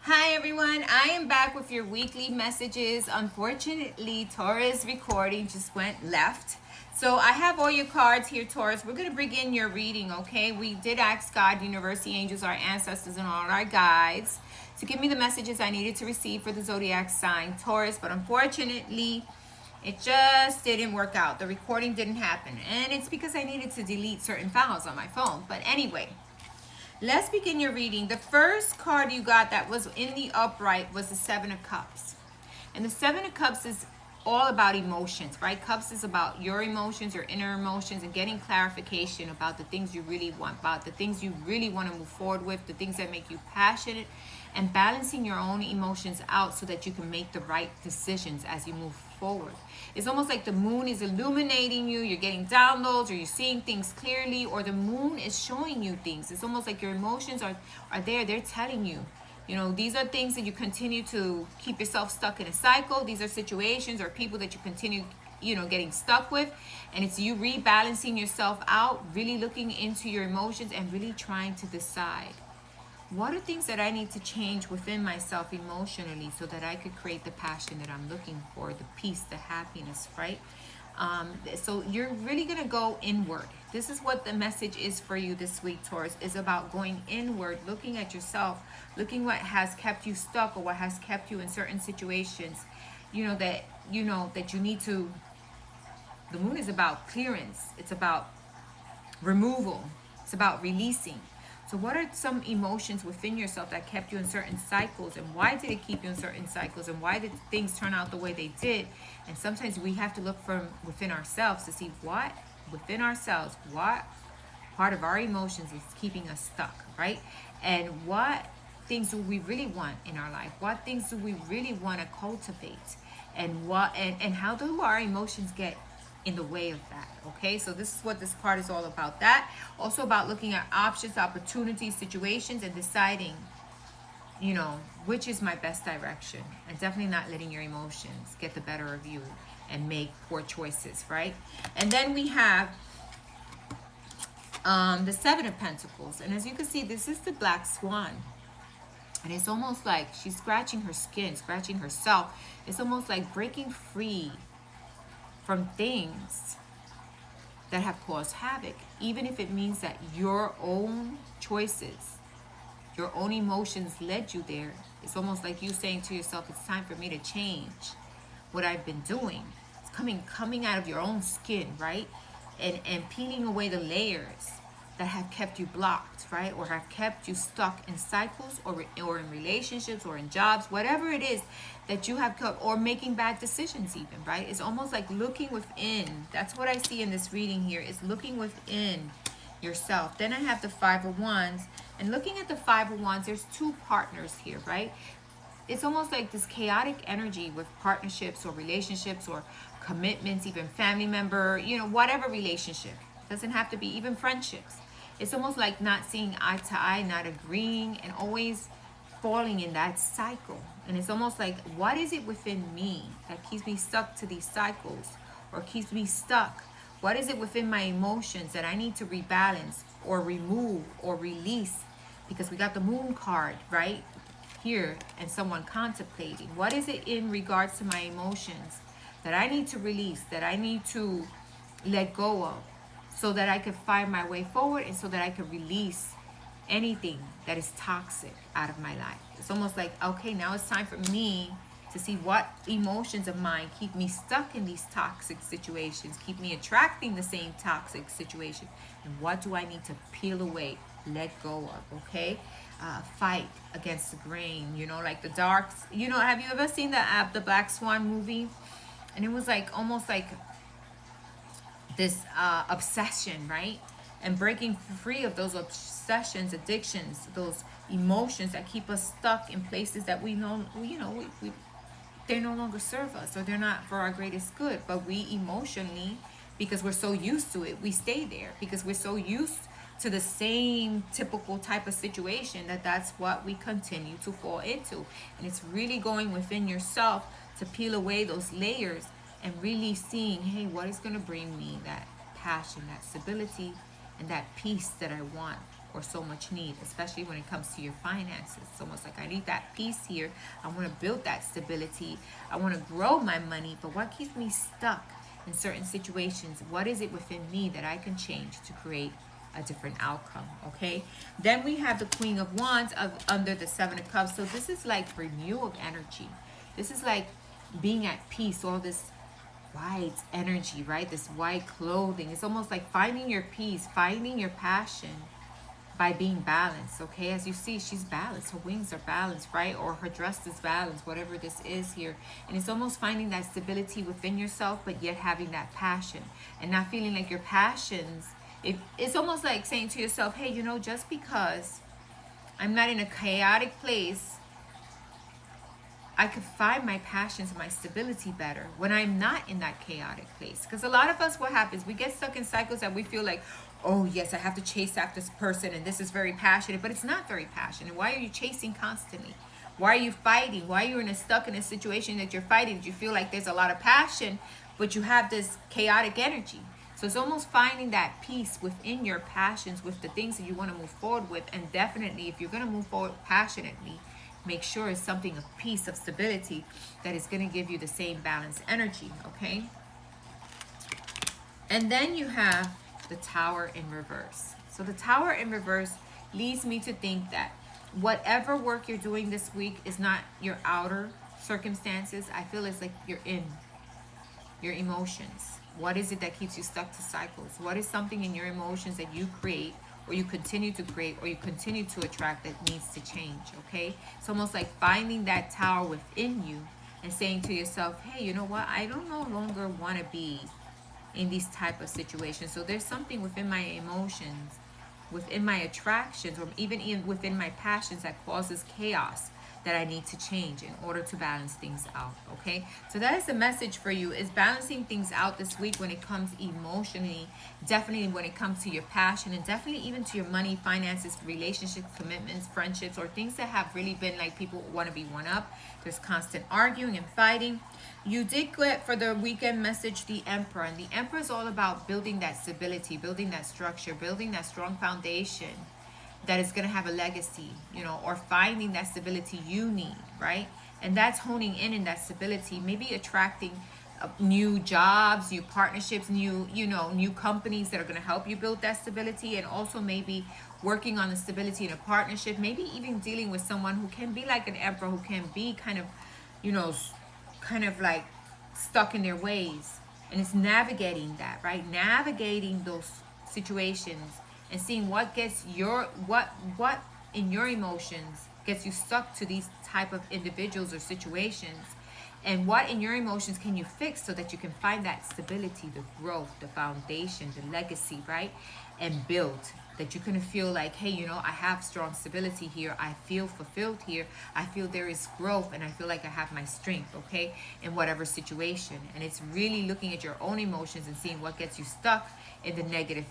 Hi everyone, I am back with your weekly messages. Unfortunately, Taurus recording just went left. So I have all your cards here, Taurus. We're going to begin your reading, okay? We did ask God, universe, the angels, our ancestors, and all our guides to give me the messages I needed to receive for the zodiac sign, Taurus. But unfortunately, it just didn't work out. The recording didn't happen. And it's because I needed to delete certain files on my phone. But anyway, let's begin your reading. The first card you got that was in the upright was the Seven of Cups. And the Seven of Cups is all about emotions, right? Cups is about your emotions, your inner emotions, and getting clarification about the things you really want, about the things you really want to move forward with, the things that make you passionate, and balancing your own emotions out so that you can make the right decisions as you move forward. It's almost like the moon is illuminating you, you're getting downloads, or you're seeing things clearly, or the moon is showing you things. It's almost like your emotions are there, they're telling you. You know, these are things that you continue to keep yourself stuck in a cycle. These are situations or people that you continue, getting stuck with. And it's you rebalancing yourself out, really looking into your emotions and really trying to decide, what are things that I need to change within myself emotionally so that I could create the passion that I'm looking for, the peace, the happiness, right? So you're really going to go inward. This is what the message is for you this week, Taurus, is about going inward, looking at yourself, looking what has kept you stuck or what has kept you in certain situations, that you need to. The moon is about clearance. It's about removal. It's about releasing. So what are some emotions within yourself that kept you in certain cycles, and why did it keep you in certain cycles, and why did things turn out the way they did? And sometimes we have to look from within ourselves to see what within ourselves, what part of our emotions is keeping us stuck, right? And what things do we really want in our life? What things do we really want to cultivate? And how do our emotions get in the way of that? Okay, so this is what this card is all about. That also about looking at options, opportunities, situations, and deciding, which is my best direction, and definitely not letting your emotions get the better of you and make poor choices, right? And then we have the Seven of Pentacles, and as you can see, this is the Black Swan. And it's almost like she's scratching her skin, scratching herself. It's almost like breaking free from things that have caused havoc, even if it means that your own choices, your own emotions led you there. It's almost like you saying to yourself, it's time for me to change what I've been doing. It's coming out of your own skin, right? And peeling away the layers that have kept you blocked, right? Or have kept you stuck in cycles or in relationships or in jobs, whatever it is that you have kept, or making bad decisions even, right? It's almost like looking within. That's what I see in this reading here, is looking within yourself. Then I have the Five of Wands, and looking at the Five of Wands, there's two partners here, right? It's almost like this chaotic energy with partnerships or relationships or commitments, even family member, whatever relationship. It doesn't have to be even friendships. It's almost like not seeing eye to eye, not agreeing, and always falling in that cycle. And it's almost like, what is it within me that keeps me stuck to these cycles or keeps me stuck? What is it within my emotions that I need to rebalance or remove or release? Because we got the Moon card, right? Here, and someone contemplating. What is it in regards to my emotions that I need to release, that I need to let go of, so that I could find my way forward and so that I could release anything that is toxic out of my life? It's almost like, okay, now it's time for me to see what emotions of mine keep me stuck in these toxic situations, keep me attracting the same toxic situation, and what do I need to peel away, let go of, okay? Fight against the grain, like the darks. Have you ever seen the Black Swan movie? And it was like almost like this obsession, right? And breaking free of those obsessions, addictions, those emotions that keep us stuck in places that we know, they no longer serve us, or they're not for our greatest good. But we emotionally, because we're so used to it, we stay there because we're so used to the same typical type of situation that's what we continue to fall into. And it's really going within yourself to peel away those layers and really seeing, hey, what is going to bring me that passion, that stability, and that peace that I want or so much need, especially when it comes to your finances. It's almost like I need that peace here. I want to build that stability. I want to grow my money, but what keeps me stuck in certain situations? What is it within me that I can change to create a different outcome? Okay, then we have the Queen of Wands under the Seven of Cups. So this is like renewal of energy. This is like being at peace, all this white energy, right? This white clothing. It's almost like finding your peace, finding your passion by being balanced. Okay, as you see, she's balanced. Her wings are balanced, right? Or her dress is balanced, whatever this is here. And it's almost finding that stability within yourself, but yet having that passion and not feeling like your passions. It's almost like saying to yourself, hey, you know, just because I'm not in a chaotic place, I could find my passions and my stability better when I'm not in that chaotic place. Because a lot of us, what happens, we get stuck in cycles that we feel like, oh yes, I have to chase after this person and this is very passionate, but it's not very passionate. Why are you chasing constantly? Why are you fighting? Why are you stuck in a situation that you're fighting? You feel like there's a lot of passion, but you have this chaotic energy. So it's almost finding that peace within your passions, with the things that you want to move forward with. And definitely, if you're going to move forward passionately, make sure it's something of peace, of stability, that is going to give you the same balanced energy, okay? And then you have the Tower in reverse. So the Tower in reverse leads me to think that whatever work you're doing this week is not your outer circumstances. I feel it's like you're in your emotions. What is it that keeps you stuck to cycles? What is something in your emotions that you create, or you continue to create, or you continue to attract, that needs to change, okay? It's almost like finding that tower within you and saying to yourself, hey, you know what? I don't no longer want to be in these type of situations. So there's something within my emotions, within my attractions, or even within my passions that causes chaos that I need to change in order to balance things out, okay? So that is the message for you, is balancing things out this week when it comes emotionally, definitely when it comes to your passion, and definitely even to your money, finances, relationships, commitments, friendships, or things that have really been like people want to be one up. There's constant arguing and fighting. You did get for the weekend message the Emperor, and the Emperor is all about building that stability, building that structure, building that strong foundation that is going to have a legacy, you know, or finding that stability you need, right? And that's honing in that stability, maybe attracting new jobs, new partnerships, new companies that are going to help you build that stability, and also maybe working on the stability in a partnership, maybe even dealing with someone who can be like an Emperor, who can be kind of, you know, kind of like stuck in their ways. And it's navigating that, right? Navigating those situations and seeing what gets what in your emotions gets you stuck to these type of individuals or situations, and what in your emotions can you fix so that you can find that stability, the growth, the foundation, the legacy, right? And build that you can feel like, hey, you know, I have strong stability here. I feel fulfilled here. I feel there is growth, and I feel like I have my strength, okay, in whatever situation. And it's really looking at your own emotions and seeing what gets you stuck in the negative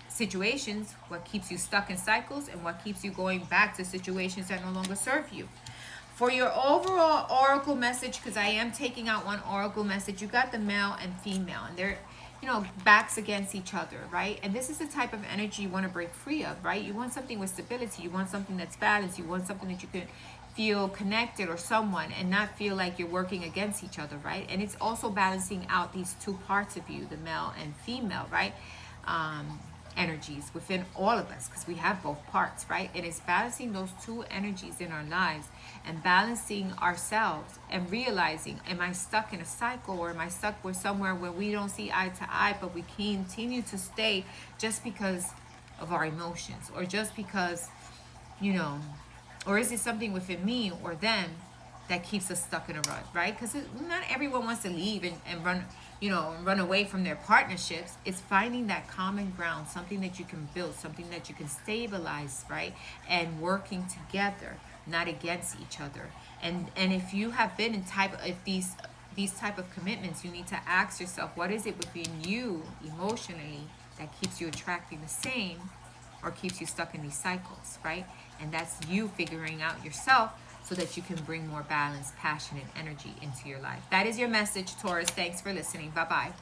situations, what keeps you stuck in cycles, and what keeps you going back to situations that no longer serve you. For your overall oracle message, because I am taking out one oracle message, you got the male and female, and they're, you know, backs against each other, right? And this is the type of energy you want to break free of, right? You want something with stability. You want something that's balanced. You want something that you can feel connected, or someone, and not feel like you're working against each other, right? And it's also balancing out these two parts of you, the male and female, right? Energies within all of us, because we have both parts, right? And it's balancing those two energies in our lives, and balancing ourselves and realizing, am I stuck in a cycle, or am I stuck with somewhere where we don't see eye to eye, but we continue to stay just because of our emotions, or just because, you know, or is it something within me or them that keeps us stuck in a rut, right? Because not everyone wants to leave and run, you know, run away from their partnerships. It's finding that common ground, something that you can build, something that you can stabilize, right? And working together, not against each other. And if you have been in these type of commitments, you need to ask yourself, what is it within you emotionally that keeps you attracting the same, or keeps you stuck in these cycles, right? And that's you figuring out yourself, so that you can bring more balance, passion, and energy into your life. That is your message, Taurus. Thanks for listening. Bye-bye.